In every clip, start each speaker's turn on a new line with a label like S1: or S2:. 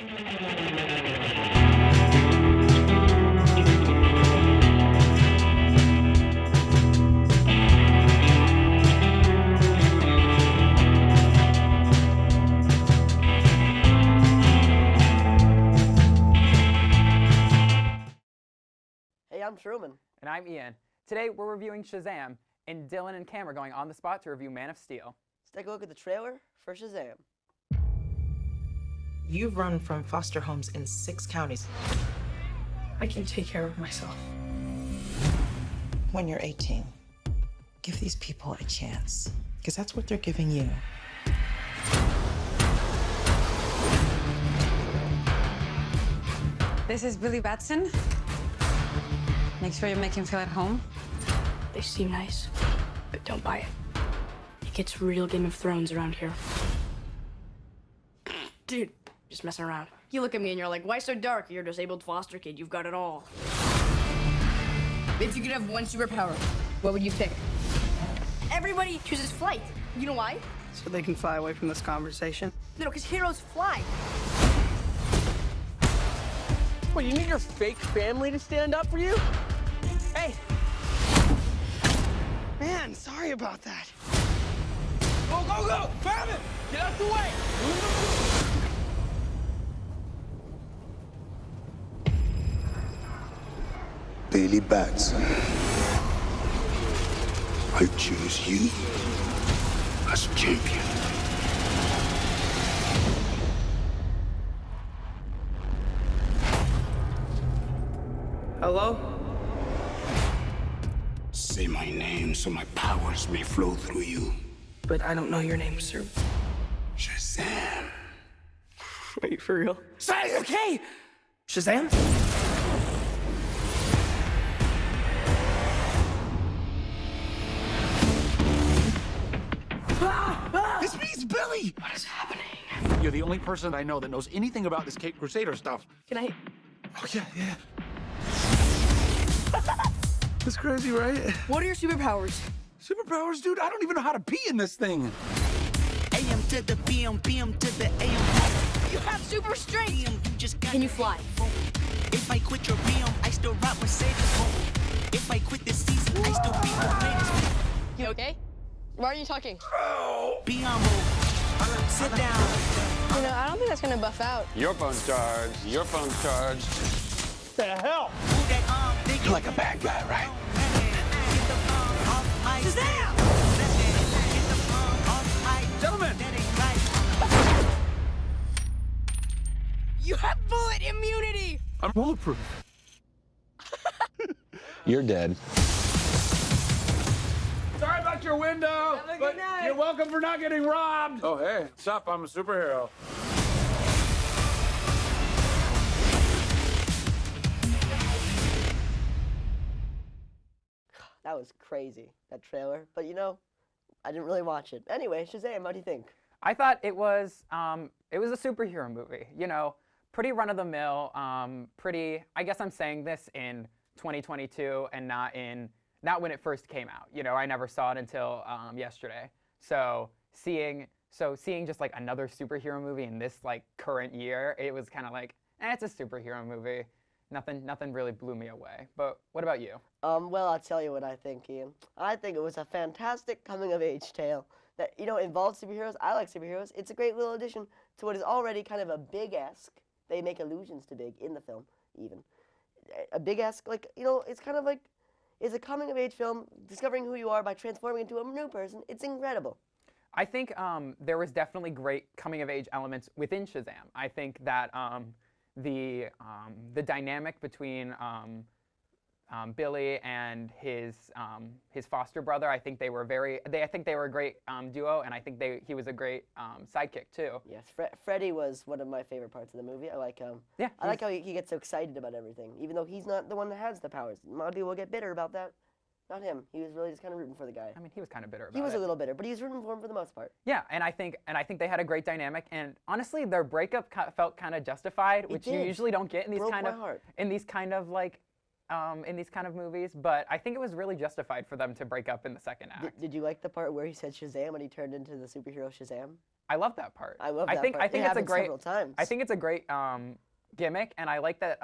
S1: Hey, I'm Truman.
S2: And I'm Ian. Today we're reviewing Shazam, and Dylan and Cam are going on the spot to review Man of Steel.
S1: Let's take a look at the trailer for Shazam.
S3: You've run from foster homes in 6 counties.
S4: I can take care of myself.
S3: When you're 18, give these people a chance, because that's what they're giving you.
S5: This is Billy Batson. Make sure you make him feel at home.
S4: They seem nice, but don't buy it. It gets real Game of Thrones around here. Dude, just messing around. You look at me and you're like, why so dark? You're a disabled foster kid. You've got it all. If you could have one superpower, what would you pick? Everybody chooses flight. You know why?
S6: So they can fly away from this conversation?
S4: No, because heroes fly.
S6: What, you need your fake family to stand up for you? Hey! Man, sorry about that. Go, go, go! Grab it! Get out the way!
S7: Billy Batson, I choose you as champion.
S6: Hello?
S7: Say my name so my powers may flow through you.
S6: But I don't know your name, sir.
S7: Shazam.
S6: Are you for real?
S7: Say
S6: Okay! Shazam?
S7: This means Billy!
S6: What is happening?
S8: You're the only person I know that knows anything about this Cape Crusader stuff.
S6: Can I...
S7: Oh, yeah. That's crazy, right?
S6: What are your superpowers?
S8: Superpowers, dude? I don't even know how to pee in this thing.
S9: AM to the PM, PM to the AM.
S4: You have super strength!
S9: PM, you just got.
S4: Can you fly?
S9: If I quit your PM, I still rock Mercedes. If I quit this season, I still be the greatest.
S4: You okay? Why are you talking?
S9: Be on move. Sit down.
S4: You know, I don't think that's gonna buff out.
S10: Your phone's charged. Your phone's charged.
S8: The hell?
S9: Move that arm, dig
S7: You're like a bad guy, right?
S9: Get the arm off my
S4: Shazam!
S9: Get the arm off my
S8: Gentlemen!
S9: That ain't right.
S4: You have bullet immunity!
S8: I'm bulletproof.
S10: You're dead.
S8: Sorry about your window,
S4: Have a good
S8: but
S4: night.
S8: you're welcome for not getting robbed. Oh, hey, what's up? I'm a superhero.
S1: That was crazy, that trailer. But you know, I didn't really watch it. Anyway, Shazam, what do you think?
S2: I thought it was a superhero movie. You know, pretty run-of-the-mill. Pretty. I guess I'm saying this in 2022 and not when it first came out. You know, I never saw it until yesterday. So seeing just like another superhero movie in this like current year, it was kind of like, it's a superhero movie. Nothing really blew me away. But what about you?
S1: Well, I'll tell you what I think, Ian. I think it was a fantastic coming-of-age tale that, you know, involves superheroes. I like superheroes. It's a great little addition to what is already kind of a big-esque. They make allusions to big in the film, even. A big-esque, like, you know, it's kind of like, it's a coming-of-age film, discovering who you are by transforming into a new person. It's incredible.
S2: I think there was definitely great coming-of-age elements within Shazam. I think that the dynamic between Billy and his foster brother, I think they were a great duo, and I think he was a great sidekick too.
S1: Yes, Freddy was one of my favorite parts of the movie. I like
S2: Yeah,
S1: I like how he gets so excited about everything, even though he's not the one that has the powers. A lot of people get bitter about that. Not him. He was really just kind of rooting for the guy.
S2: I mean, he was kind of bitter about it.
S1: He was a little bitter, but he was rooting for him for the most part.
S2: Yeah, and I think they had a great dynamic, and honestly, their breakup felt kind of justified, which you usually don't get in these kind of movies. But I think it was really justified for them to break up in the second act.
S1: Did you like the part where he said Shazam and he turned into the superhero Shazam?
S2: I love that part.
S1: I love
S2: I
S1: that
S2: think
S1: part.
S2: I think
S1: It
S2: it's a
S1: happens
S2: great.
S1: several times.
S2: I think it's a great gimmick, and I like that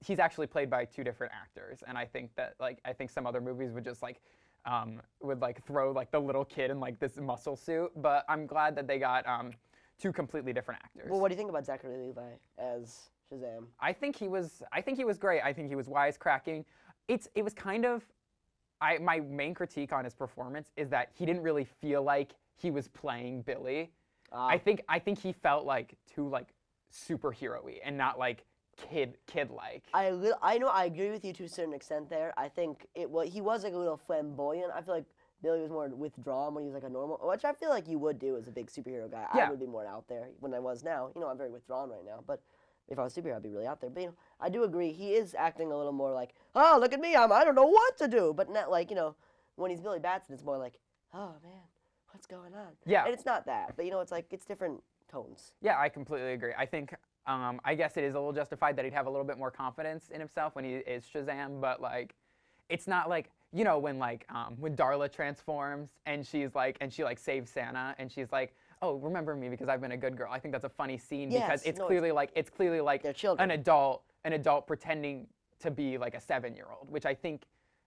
S2: he's actually played by 2 different actors. And I think that I think some other movies would just would throw the little kid in this muscle suit, but I'm glad that they got 2 completely different actors.
S1: Well, what do you think about Zachary Levi as Shazam?
S2: I think he was great. I think he was wisecracking. It was kind of my main critique on his performance is that he didn't really feel like he was playing Billy. I think he felt too superhero-y and not kid-like.
S1: I know I agree with you to a certain extent there. I think he was a little flamboyant. I feel like Billy was more withdrawn when he was a normal, which I feel like you would do as a big superhero guy.
S2: Yeah.
S1: I would be more out there when I was now. I'm very withdrawn right now, but if I was a superhero, I'd be really out there. But I do agree he is acting a little more oh, look at me, I don't know what to do, but not when he's Billy Batson, it's more oh man, what's going on?
S2: Yeah.
S1: And it's not that, but it's different tones.
S2: Yeah, I completely agree. I think I guess it is a little justified that he'd have a little bit more confidence in himself when he is Shazam, but it's not when Darla transforms and she's she saves Santa and she's oh, remember me because I've been a good girl. I think that's a funny scene because it's clearly
S1: they're children.
S2: an adult pretending to be a 7-year-old, which I think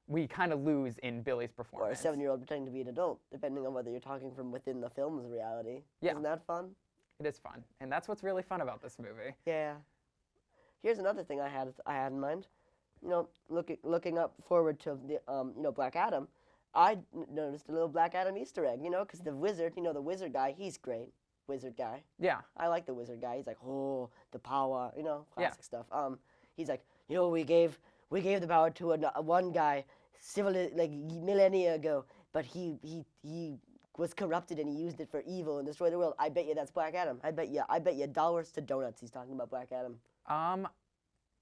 S2: we kind of lose in Billy's performance.
S1: Or a 7-year-old pretending to be an adult, depending on whether you're talking from within the film's reality.
S2: Yeah.
S1: Isn't that fun?
S2: It is fun, and that's what's really fun about this movie.
S1: Yeah. Here's another thing I had in mind. Looking up forward to the Black Adam, I noticed a little Black Adam Easter egg. Because the wizard, the wizard guy, he's great. Wizard guy.
S2: Yeah.
S1: I like the wizard guy. He's oh, the power, classic stuff. He's we gave the power to one guy millennia ago, but he was corrupted and he used it for evil and destroyed the world. I bet you that's Black Adam. I bet you dollars to donuts he's talking about Black Adam.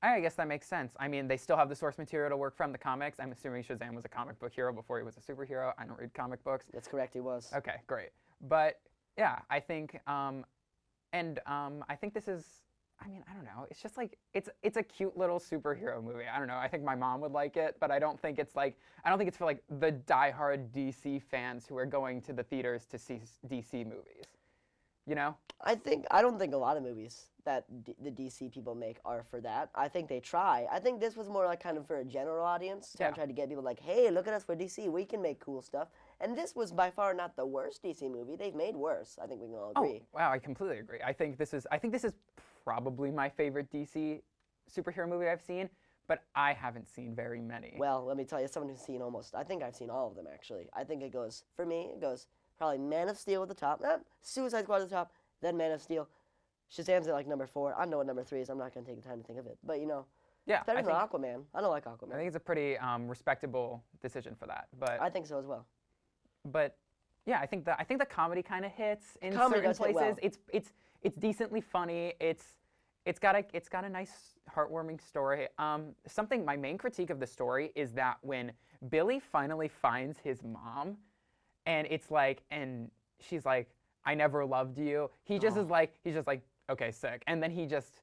S2: I guess that makes sense. I mean, they still have the source material to work from, the comics. I'm assuming Shazam was a comic book hero before he was a superhero. I don't read comic books.
S1: That's correct, he was.
S2: Okay, great. But yeah, I think I think this is, I don't know. It's just it's a cute little superhero movie. I don't know. I think my mom would like it, but I don't think it's for the diehard DC fans who are going to the theaters to see DC movies.
S1: I don't think a lot of movies that the DC people make are for that. I think they try. I think this was more kind of for a general audience.
S2: Yeah.
S1: Try to get people hey, look at us, we're DC. We can make cool stuff. And this was by far not the worst DC movie. They've made worse. I think we can all agree.
S2: Oh, wow, I completely agree. I think this is probably my favorite DC superhero movie I've seen, but I haven't seen very many.
S1: Well, let me tell you, someone who's seen I think I've seen all of them actually. I think it goes probably Man of Steel at the top, Suicide Squad at the top, then Man of Steel. Shazam's at number 4. I don't know what number 3 is. I'm not going to take the time to think of it. But,
S2: yeah,
S1: better than Aquaman. I don't like Aquaman.
S2: I think it's a pretty respectable decision for that. But
S1: I think so as well.
S2: But yeah, I think the comedy kind of hits in
S1: Comedy
S2: certain
S1: does hit
S2: places.
S1: well.
S2: It's decently funny. It's got a nice heartwarming story. My main critique of the story is that when Billy finally finds his mom, and and she's I never loved you. He just he's just okay, sick, and then he just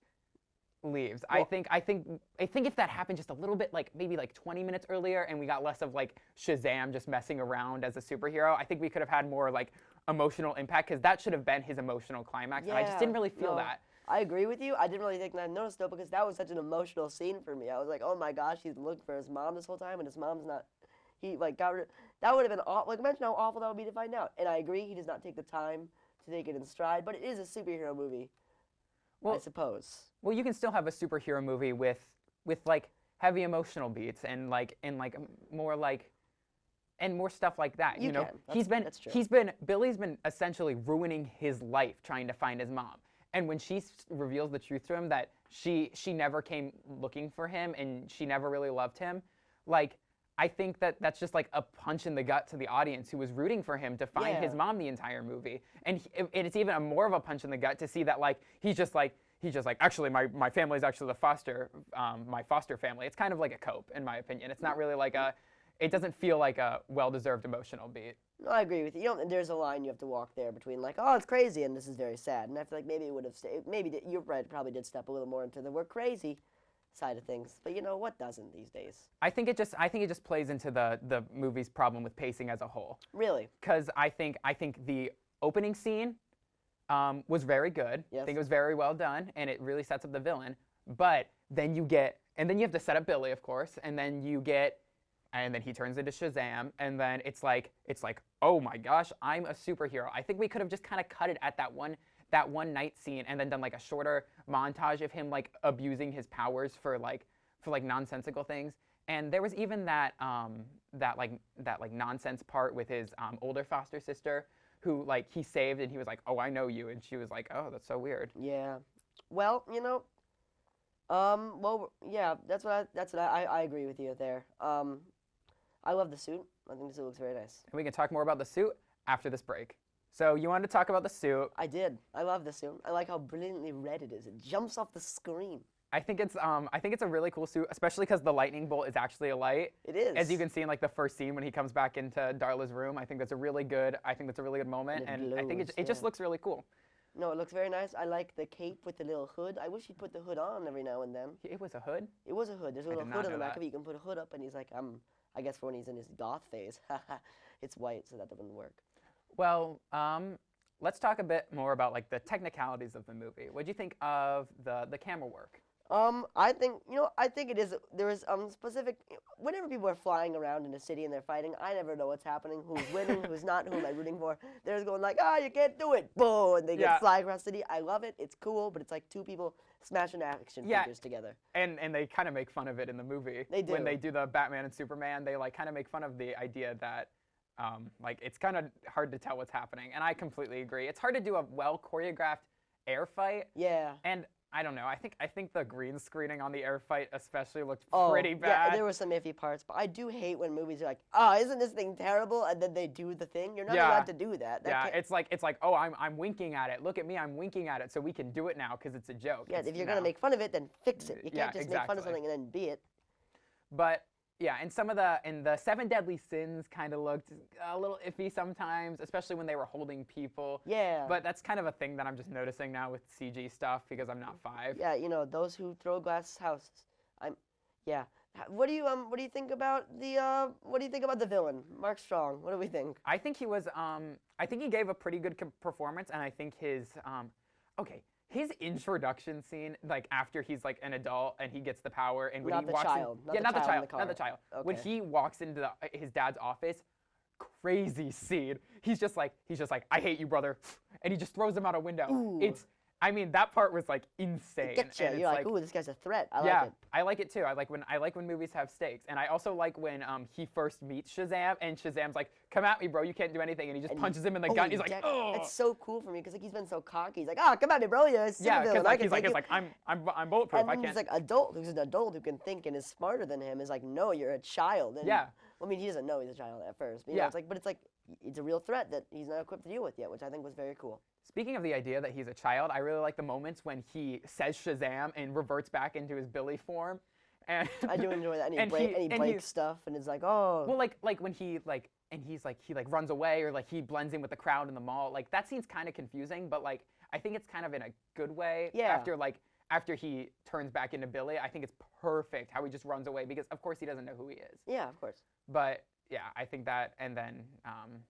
S2: leaves. Well, I think if that happened just a little bit, maybe 20 minutes earlier, and we got less of Shazam just messing around as a superhero, I think we could have had more emotional impact, because that should have been his emotional climax.
S1: Yeah,
S2: and I just didn't really feel that.
S1: I agree with you. I didn't really think that I noticed though, because that was such an emotional scene for me. I was oh my gosh, he's looking for his mom this whole time, and his mom's not. He got rid. That would have been awful. Imagine how awful that would be to find out. And I agree, he does not take the time to take it in stride, but it is a superhero movie. Well, I suppose.
S2: Well, you can still have a superhero movie with heavy emotional beats and more stuff like that.
S1: You know, that's true.
S2: Billy's been essentially ruining his life trying to find his mom. And when she reveals the truth to him that she never came looking for him and she never really loved him, I think that's just a punch in the gut to the audience who was rooting for him to find his mom the entire movie. And it's even more of a punch in the gut to see that he's just actually my family's actually my foster family. It's kind of like a cope, in my opinion. It's not really it doesn't feel like a well-deserved emotional beat.
S1: No, I agree with you. There's a line you have to walk there between oh, it's crazy and this is very sad. And I feel maybe it would have stayed. Maybe you're right. Probably did step a little more into the we're crazy side of things, but what doesn't these days?
S2: I think it just plays into the movie's problem with pacing as a whole.
S1: Really?
S2: Because I think the opening scene was very good.
S1: Yes.
S2: I think it was very well done, and it really sets up the villain. But then you have to set up Billy, of course, and then he turns into Shazam, and then it's like, oh my gosh, I'm a superhero. I think we could have just kind of cut it at that one night scene, and then done like a shorter montage of him like abusing his powers for nonsensical things. And there was even that nonsense part with his older foster sister, who like he saved, and he was like, oh, I know you, and she was like, oh, that's so weird.
S1: Yeah. Well, yeah, that's what I agree with you there. I love the suit. I think the suit looks very nice.
S2: And we can talk more about the suit after this break. So you wanted to talk about the suit.
S1: I did. I love the suit. I like how brilliantly red it is. It jumps off the screen.
S2: I think it's a really cool suit, especially because the lightning bolt is actually a light.
S1: It is.
S2: As you can see in like the first scene when he comes back into Darla's room. I think that's a really good moment, and I think it just looks really cool.
S1: No, it looks very nice. I like the cape with the little hood. I wish he'd put the hood on every now and then.
S2: It was a hood?
S1: It was a hood. There's a little hood on the back
S2: that.
S1: of it. You can put a hood up, and he's like, I guess for when he's in his goth phase. It's white, so that doesn't work.
S2: Well, let's talk a bit more about like the technicalities of the movie. What do you think of the camera work?
S1: I think it is. There is specific. Whenever people are flying around in a city and they're fighting, I never know what's happening. Who's winning? Who's not? Who am I rooting for? They're just going like, you can't do it, boom, and they get fly across the city. I love it. It's cool, but it's like two people smashing action figures together.
S2: And they kind of make fun of it in the movie.
S1: They do.
S2: When they do the Batman and Superman, they like kind of make fun of the idea that like it's kind of hard to tell what's happening. And I completely agree. It's hard to do a well choreographed air fight.
S1: Yeah.
S2: And I don't know. I think the green screening on the air fight especially looked pretty bad.
S1: Yeah, there were some iffy parts, but I do hate when movies are like, isn't this thing terrible? And then they do the thing. You're not allowed to do that.
S2: It's like, oh, I'm winking at it. Look at me, I'm winking at it, so we can do it now because it's a joke.
S1: Yeah, if you're gonna make fun of it, then fix it. You can't just make fun of something and then be it.
S2: But yeah, and the Seven Deadly Sins kind of looked a little iffy sometimes, especially when they were holding people.
S1: Yeah.
S2: But that's kind of a thing that I'm just noticing now with CG stuff because I'm not 5.
S1: Yeah, those who throw glass houses. Yeah. What do you think about the villain, Mark Strong? What do we think?
S2: I think he was I think he gave a pretty good performance, and I think his introduction scene, like after he's like an adult and he gets the power, and when
S1: not
S2: he
S1: the
S2: walks
S1: child.
S2: in,
S1: Not the child.
S2: not the child.
S1: Okay.
S2: When he walks into his dad's office, crazy scene. He's just like, I hate you, brother, and he just throws him out a window.
S1: Ooh.
S2: That part was like insane.
S1: It gets you.
S2: And
S1: You're like, ooh, this guy's a threat. I
S2: yeah,
S1: like it.
S2: I like it too. I like when movies have stakes, and I also like when he first meets Shazam, and Shazam's like, "Come at me, bro! You can't do anything," and he just punches him in the gut. He's like, "Oh!"
S1: That's so cool for me because like he's been so cocky. He's like, come at me, bro! You're a
S2: yeah,
S1: because
S2: like, he's like, I'm bulletproof.
S1: And
S2: I
S1: then
S2: can't.
S1: he's like who's an adult who can think and is smarter than him is like, no, you're a child. And,
S2: Yeah.
S1: I mean, he doesn't know he's a child at first. But,
S2: Yeah.
S1: It's a real threat that he's not equipped to deal with yet, which I think was very cool.
S2: Speaking of the idea that he's a child, I really like the moments when he says Shazam and reverts back into his Billy form. And
S1: I do enjoy that. And he breaks stuff, and it's like,
S2: Well, like when he runs away, or like he blends in with the crowd in the mall. Like that scene's kind of confusing, but like I think it's kind of in a good way.
S1: Yeah.
S2: After he turns back into Billy, I think it's perfect how he just runs away because of course he doesn't know who he is.
S1: Yeah, of course.
S2: But yeah, I think that, and then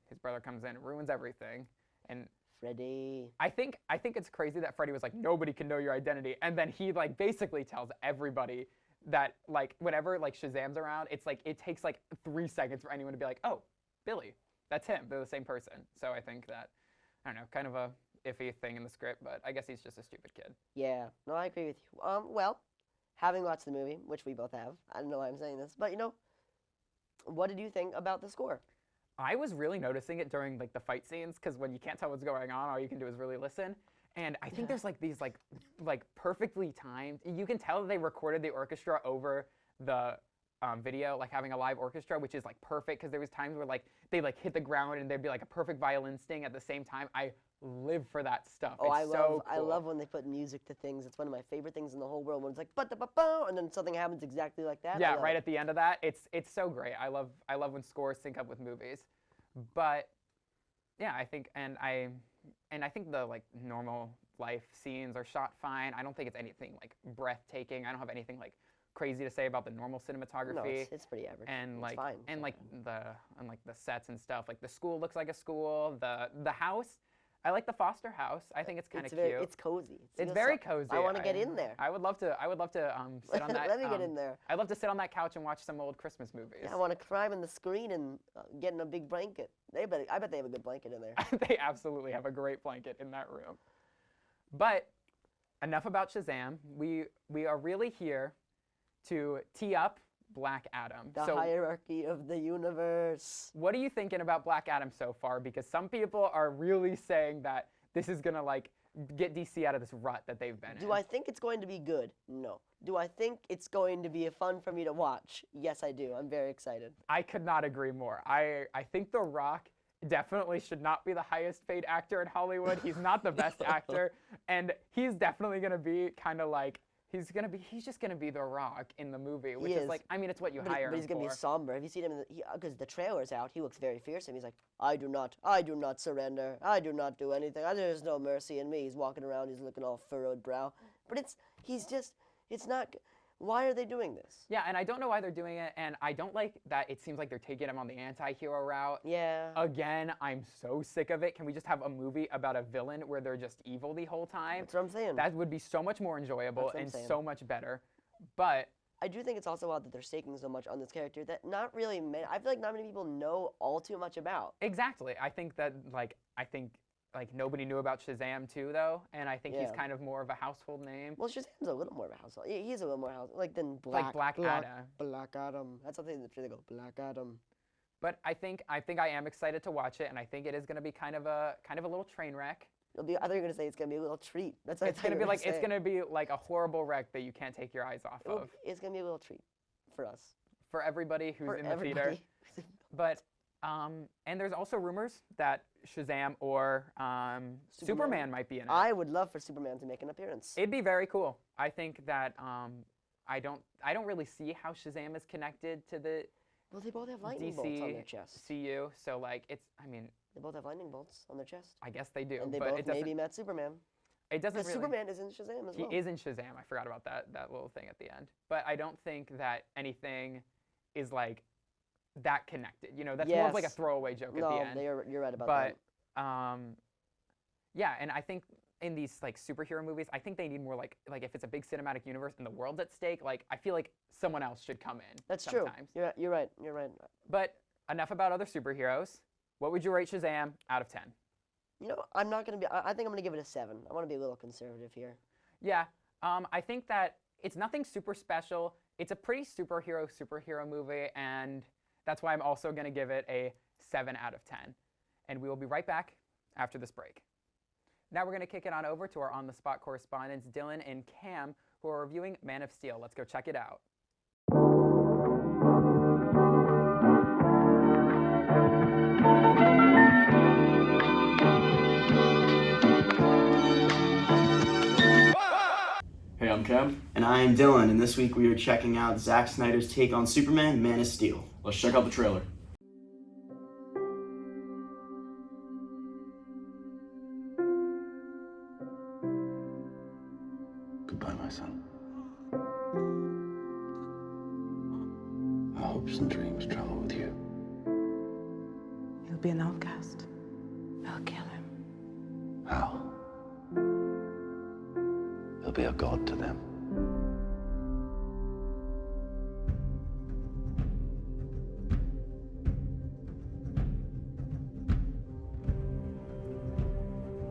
S2: his brother comes in and ruins everything. And
S1: Freddy.
S2: I think it's crazy that Freddy was like, nobody can know your identity, and then he like basically tells everybody that like whenever like Shazam's around, it's like it takes like 3 seconds for anyone to be like, oh, Billy, that's him. They're the same person. So I think that, I don't know, kind of a iffy thing in the script, but I guess he's just a stupid kid.
S1: Yeah, no, I agree with you. Well, having watched the movie, which we both have, I don't know why I'm saying this, but what did you think about the score?
S2: I was really noticing it during like the fight scenes because when you can't tell what's going on, all you can do is really listen. And I think there's like these like perfectly timed. You can tell that they recorded the orchestra over the video, like having a live orchestra, which is like perfect because there was times where like they like hit the ground and there'd be like a perfect violin sting at the same time. I live for that stuff.
S1: Oh,
S2: it's so cool.
S1: I love when they put music to things. It's one of my favorite things in the whole world. When it's like ba-da-ba-ba, and then something happens exactly like that.
S2: Yeah, right at the end of that. It's so great. I love when scores sync up with movies. But yeah, I think I think the like normal life scenes are shot fine. I don't think it's anything like breathtaking. I don't have anything like crazy to say about the normal cinematography.
S1: No, it's pretty average.
S2: And
S1: it's fine.
S2: the sets and stuff. Like the school looks like a school. The house, I like the Foster house. I think it's kind of cute.
S1: It's cozy.
S2: It's very cozy.
S1: I want to get in there.
S2: I would love to sit on that.
S1: Let me get in there.
S2: I'd love to sit on that couch and watch some old Christmas movies.
S1: Yeah, I want to climb in the screen and get in a big blanket. I bet they have a good blanket in there.
S2: They absolutely have a great blanket in that room. But enough about Shazam. We are really here to tee up Black Adam.
S1: The hierarchy of the universe.
S2: What are you thinking about Black Adam so far? Because some people are really saying that this is gonna like get DC out of this rut that they've been in.
S1: Do I think it's going to be good? No. Do I think it's going to be fun for me to watch? Yes, I do. I'm very excited.
S2: I could not agree more. I think The Rock definitely should not be the highest paid actor in Hollywood. He's not the best actor, and he's definitely gonna be kind of like he's just gonna be The Rock in the movie, which is like, I mean, it's what you hire him for.
S1: But he's gonna be somber. Have you seen him? Because the trailer's out, he looks very fearsome. He's like, I do not surrender. I do not do anything. There's no mercy in me. He's walking around. He's looking all furrowed brow. But it's not. Why are they doing this?
S2: Yeah, and I don't know why they're doing it, and I don't like that it seems like they're taking him on the anti-hero route.
S1: Yeah.
S2: Again, I'm so sick of it. Can we just have a movie about a villain where they're just evil the whole time?
S1: That's what I'm saying.
S2: That would be so much more enjoyable and so much better. But
S1: I do think it's also odd that they're staking so much on this character that I feel like not many people know all too much about.
S2: Exactly. I think that nobody knew about Shazam too, though, and I think he's kind of more of a household name.
S1: Well, Shazam's a little more of a household. He's a little more household, than
S2: Black Adam.
S1: Black Adam. That's something that they go Black Adam.
S2: But I think I am excited to watch it, and I think it is going to be kind of a little train wreck.
S1: I thought you were going to say it's going to be a little treat. That's what
S2: it's going to be like a horrible wreck that you can't take your eyes off of.
S1: It's going to be a little treat for us.
S2: For everybody who's in the theater. But and there's also rumors that Shazam or Superman might be in it.
S1: I would love for Superman to make an appearance.
S2: It'd be very cool. I think that I don't really see how Shazam is connected to the
S1: Well, they both have lightning bolts on their chest.
S2: CU, so like
S1: they both have lightning bolts on their chest.
S2: I guess they do.
S1: And they
S2: but
S1: both maybe met Superman.
S2: It doesn't really.
S1: Superman is in Shazam as well.
S2: He is in Shazam. I forgot about that little thing at the end. But I don't think that anything is like that connected. You know, that's more of like a throwaway joke at the end.
S1: No, you're right about that.
S2: But yeah, and I think in these like superhero movies, I think they need more like if it's a big cinematic universe and the world's at stake, like I feel like someone else should come in.
S1: That's
S2: sometimes.
S1: True. You're right.
S2: But enough about other superheroes. What would you rate Shazam out of 10?
S1: You know, I'm not going to be, I think I'm going to give it a 7. I want to be a little conservative here.
S2: Yeah, I think that it's nothing super special. It's a pretty superhero movie, and that's why I'm also going to give it a 7 out of 10. And we will be right back after this break. Now we're going to kick it on over to our on-the-spot correspondents, Dylan and Cam, who are reviewing Man of Steel. Let's go check it out.
S11: Hey, I'm Cam. And I am Dylan, and this week we are checking out Zack Snyder's take on Superman, Man of Steel.
S8: Let's check out the trailer.
S7: Goodbye, my son. Our hopes and dreams travel with you.
S3: He'll be an outcast.
S4: I'll kill him.
S7: How? He'll be a god to them.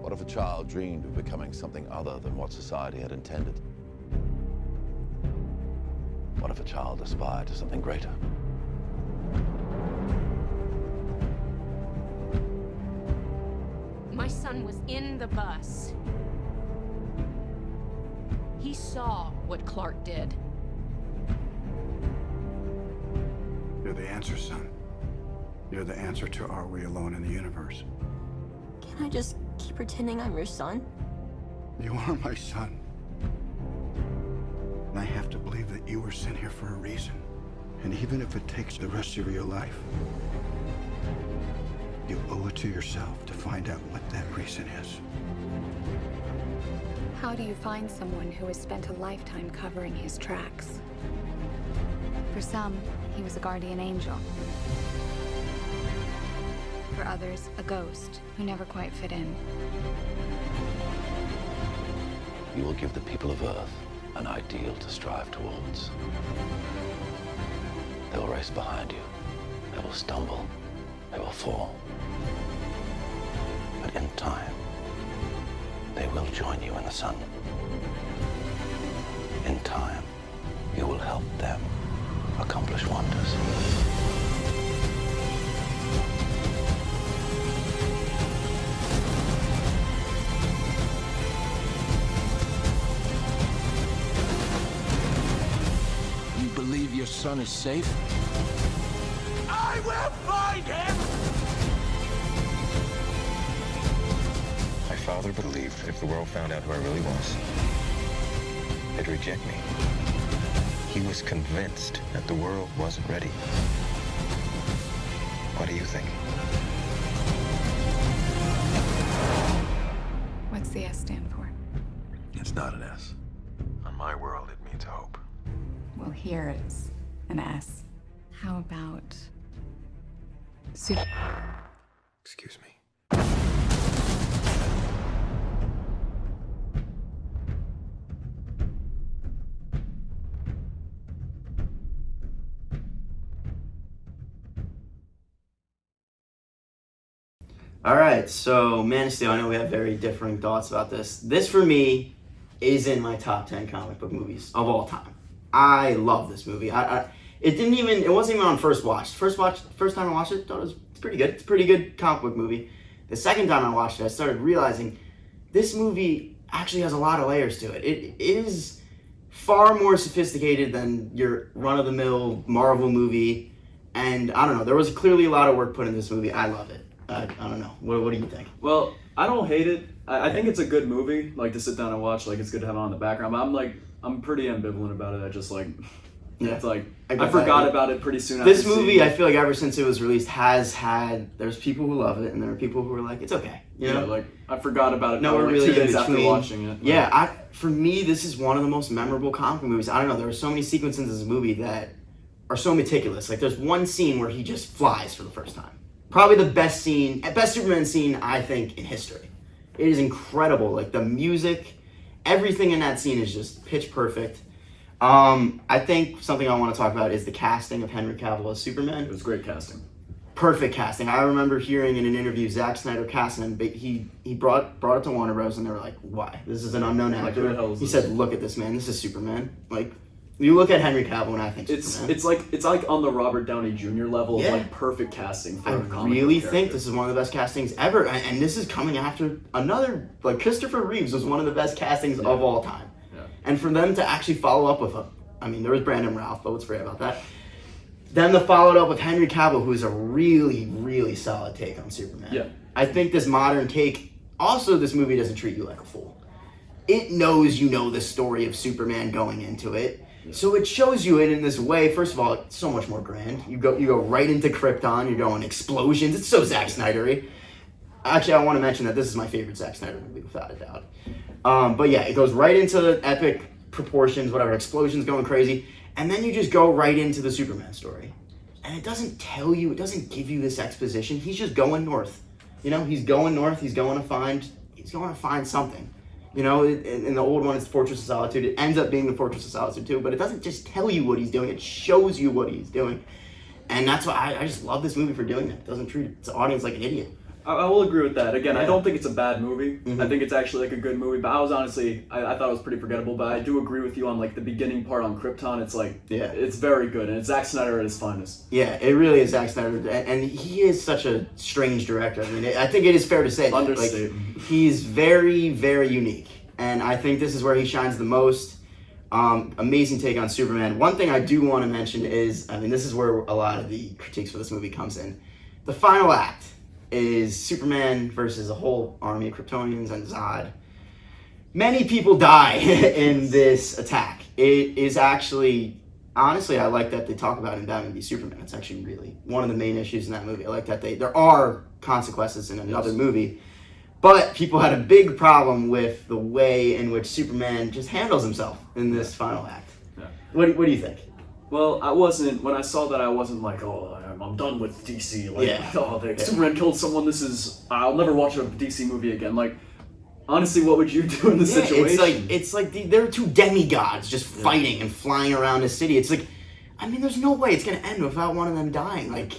S7: What if a child dreamed of becoming something other than what society had intended? What if a child aspired to something greater?
S12: My son was in the bus. He saw what Clark did.
S13: You're the answer, son. You're the answer to are we alone in the universe?
S14: Can I just keep pretending I'm your son?
S13: You are my son. And I have to believe that you were sent here for a reason. And even if it takes the rest of your life, you owe it to yourself to find out what that reason is.
S15: How do you find someone who has spent a lifetime covering his tracks? For some, he was a guardian angel. for others, a ghost who never quite fit in.
S7: You will give the people of Earth an ideal to strive towards. They will race behind you. They will stumble. They will fall. But in time, they will join you in the sun. In time, you will help them accomplish wonders.
S8: You believe your son is safe? I will find him!
S16: My father believed if the world found out who I really was, they'd reject me. He was convinced that the world wasn't ready. What do you think?
S15: What's the S stand for?
S16: It's not an S. On my world, it means hope.
S5: Well, here it's an S.
S15: How about
S16: Excuse me.
S11: All right, so Man of Steel, I know we have very differing thoughts about this. This, for me, is in my top 10 comic book movies of all time. I love this movie. It wasn't even on first watch. First time I watched it, thought it was pretty good. It's a pretty good comic book movie. The second time I watched it, I started realizing this movie actually has a lot of layers to it. It is far more sophisticated than your run-of-the-mill Marvel movie. And I don't know, there was clearly a lot of work put in this movie. I love it. I don't know. What do you think?
S17: Well, I don't hate it. I think it's a good movie, like to sit down and watch. Like it's good to have it on the background. But I'm pretty ambivalent about it. I just like, it's like I forgot about it pretty soon.
S11: This
S17: after
S11: movie,
S17: seeing
S11: I
S17: it.
S11: feel like ever since it was released, there's people who love it, and there are people who are like, it's okay. You know,
S17: like I forgot about it.
S11: No,
S17: probably,
S11: we're really
S17: 2 days
S11: in
S17: after
S11: between.
S17: watching it.
S11: Yeah, for me, this is one of the most memorable comic book movies. I don't know. There are so many sequences in this movie that are so meticulous. Like there's one scene where he just flies for the first time. Probably the best Superman scene, I think, in history. It is incredible. Like, the music, everything in that scene is just pitch perfect. I think something I want to talk about is the casting of Henry Cavill as Superman.
S17: It was great casting.
S11: Perfect casting. I remember hearing in an interview Zack Snyder casting him, but he brought it to Warner Bros. And they were like, why? This is an unknown actor.
S17: Who the hell is
S11: he
S17: this?
S11: said, look at this, man. This is Superman. Like, you look at Henry Cavill and I think Superman.
S17: It's like on the Robert Downey Jr. level of like perfect casting for
S11: I
S17: a comic
S11: really
S17: book
S11: think
S17: character.
S11: this is one of the best castings ever, and this is coming after another, like Christopher Reeves was one of the best castings of all time.
S17: Yeah.
S11: And for them to actually follow up with there was Brandon Routh, but let's forget about that. Them to follow it up with Henry Cavill, who is a really, really solid take on Superman.
S17: Yeah.
S11: I think this modern take, also this movie doesn't treat you like a fool. It knows you know the story of Superman going into it. So it shows you it in this way. First of all, it's so much more grand. You go right into Krypton. You're going explosions. It's so Zack Snyder-y. Actually, I want to mention that this is my favorite Zack Snyder movie, without a doubt. But yeah, it goes right into the epic proportions, whatever, explosions going crazy. And then you just go right into the Superman story. And it doesn't tell you, it doesn't give you this exposition. He's just going north. You know, he's going north. He's going to find something. You know, in the old one, it's Fortress of Solitude. It ends up being the Fortress of Solitude too, but it doesn't just tell you what he's doing. It shows you what he's doing. And that's why I just love this movie for doing that. It doesn't treat its audience like an idiot.
S17: I will agree with that. Again, I don't think it's a bad movie.
S11: Mm-hmm.
S17: I think it's actually like a good movie. But I was honestly, I thought it was pretty forgettable. But I do agree with you on like the beginning part on Krypton. It's like, it's very good, and it's Zack Snyder at his finest.
S11: Yeah, it really is Zack Snyder, and he is such a strange director. I mean, I think it is fair to say that.
S17: Understatement.
S11: Like, he's very, very unique, and I think this is where he shines the most. Amazing take on Superman. One thing I do want to mention is, I mean, this is where a lot of the critiques for this movie comes in. The final act is Superman versus a whole army of Kryptonians and Zod. Many people die in this attack. It is actually, honestly, I like that they talk about in Batman v Superman. It's actually really one of the main issues in that movie. I like that there are consequences in another movie, but people had a big problem with the way in which Superman just handles himself in this final act.
S17: Yeah.
S11: What do you think?
S17: Well, I wasn't, when I saw that, I wasn't like, oh, I'm done with DC. Like, Superman killed someone, I'll never watch a DC movie again. Like, honestly, what would you do in this situation?
S11: It's like there are two demigods just fighting and flying around the city. It's like, I mean, there's no way it's gonna end without one of them dying. Like,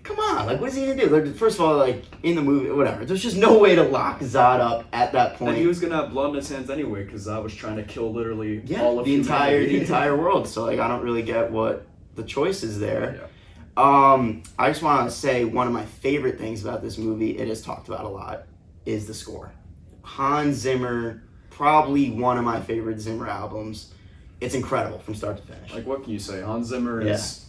S11: come on, like, what is he gonna do? Like, first of all, like, in the movie, whatever, there's just no way to lock Zod up at that point.
S17: And he was gonna have blood in his hands anyway, because Zod was trying to kill literally all of
S11: the entire world. So, like, I don't really get what the choice is there. I just want to say one of my favorite things about this movie, it is talked about a lot, is the score. Hans Zimmer, probably one of my favorite Zimmer albums. It's incredible from start to finish.
S17: Like, what can you say? Hans Zimmer is,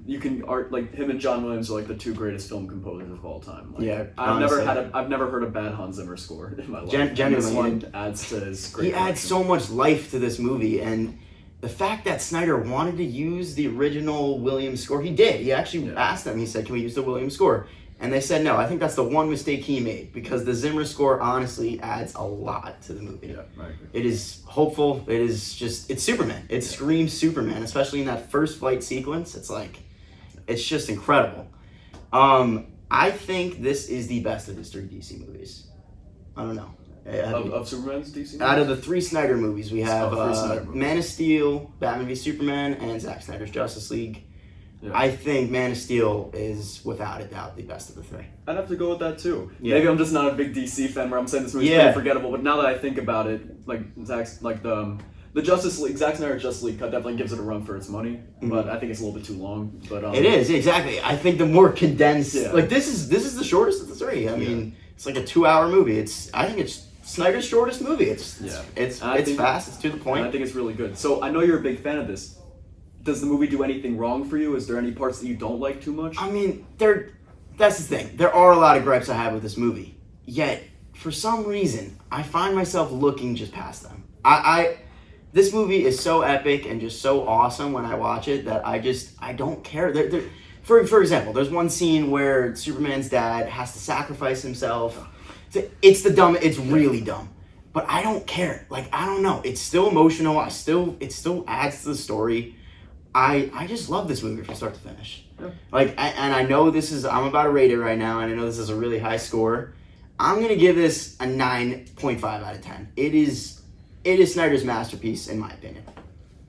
S17: you can like him and John Williams are like the two greatest film composers of all time. Like, I've never heard a bad Hans Zimmer score in my life.
S11: Genuinely,
S17: this one adds to his great.
S11: He adds so much life to this movie, and the fact that Snyder wanted to use the original Williams score, he did. He actually asked them. He said, "Can we use the Williams score?" And they said no. I think that's the one mistake he made, because the Zimmer score honestly adds a lot to the movie.
S17: Yeah, I agree.
S11: It is hopeful. It is just, it's Superman. It screams Superman, especially in that first fight sequence. It's like, it's just incredible. I think this is the best of his three DC movies. I don't know.
S17: Of Superman's DC movies?
S11: Out of the three Snyder movies, we have Man of Steel, Batman v Superman, and Zack Snyder's Justice League. Yeah. I think Man of Steel is, without a doubt, the best of the three.
S17: I'd have to go with that too. Yeah. Maybe I'm just not a big DC fan where I'm saying this movie's pretty forgettable, but now that I think about it, like the Justice League, Zack Snyder's Justice League cut definitely gives it a run for its money, but I think it's a little bit too long. But
S11: it is, exactly. I think the more condensed, like this is the shortest of the three. I mean, it's like a 2-hour movie. I think it's Snyder's shortest movie. It's fast. It's to the point.
S17: And I think it's really good. So I know you're a big fan of this. Does the movie do anything wrong for you? Is there any parts that you don't like too much?
S11: I mean, that's the thing. There are a lot of gripes I have with this movie. Yet, for some reason, I find myself looking just past them. This movie is so epic and just so awesome when I watch it that I don't care. For example, there's one scene where Superman's dad has to sacrifice himself. It's really dumb. But I don't care. Like, I don't know. It's still emotional. It still adds to the story. I just love this movie from start to finish. Yeah. Like, and I know I'm about to rate it right now, and I know this is a really high score. I'm gonna give this a 9.5 out of 10. It is Snyder's masterpiece, in my opinion.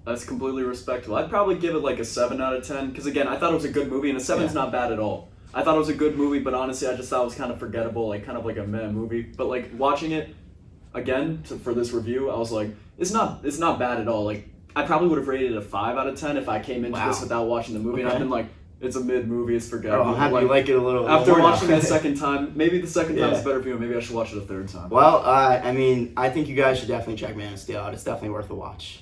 S17: That's completely respectable. I'd probably give it like a 7 out of 10, because again, I thought it was a good movie, and a 7's not bad at all. I thought it was a good movie, but honestly, I just thought it was kind of forgettable, like kind of like a meh movie. But like watching it again for this review, I was like, it's not bad at all. Like, I probably would have rated it a 5 out of 10 if I came into this without watching the movie. And I've been like, it's a mid movie, it's forgettable.
S11: I'm happy you like it a little.
S17: After watching it a second time, maybe the second time is better for you. Maybe I should watch it a third time.
S11: Well, I mean, I think you guys should definitely check Man of Steel out. It's definitely worth a watch.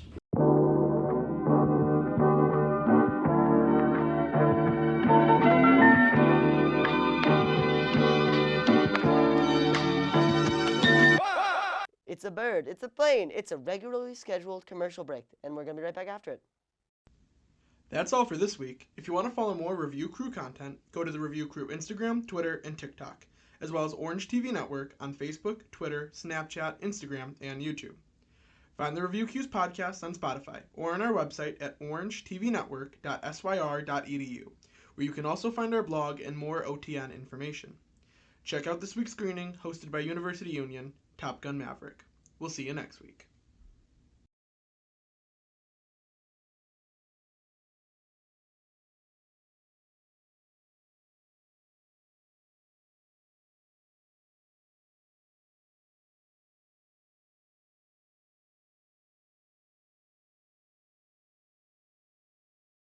S1: It's a bird, it's a plane, it's a regularly scheduled commercial break, and we're going to be right back after it.
S18: That's all for this week. If you want to follow more Review Crew content, go to the Review Crew Instagram, Twitter, and TikTok, as well as Orange TV Network on Facebook, Twitter, Snapchat, Instagram, and YouTube. Find the Review Q's podcast on Spotify or on our website at orangetvnetwork.syr.edu, where you can also find our blog and more OTN information. Check out this week's screening hosted by University Union, Top Gun Maverick. We'll see you next week.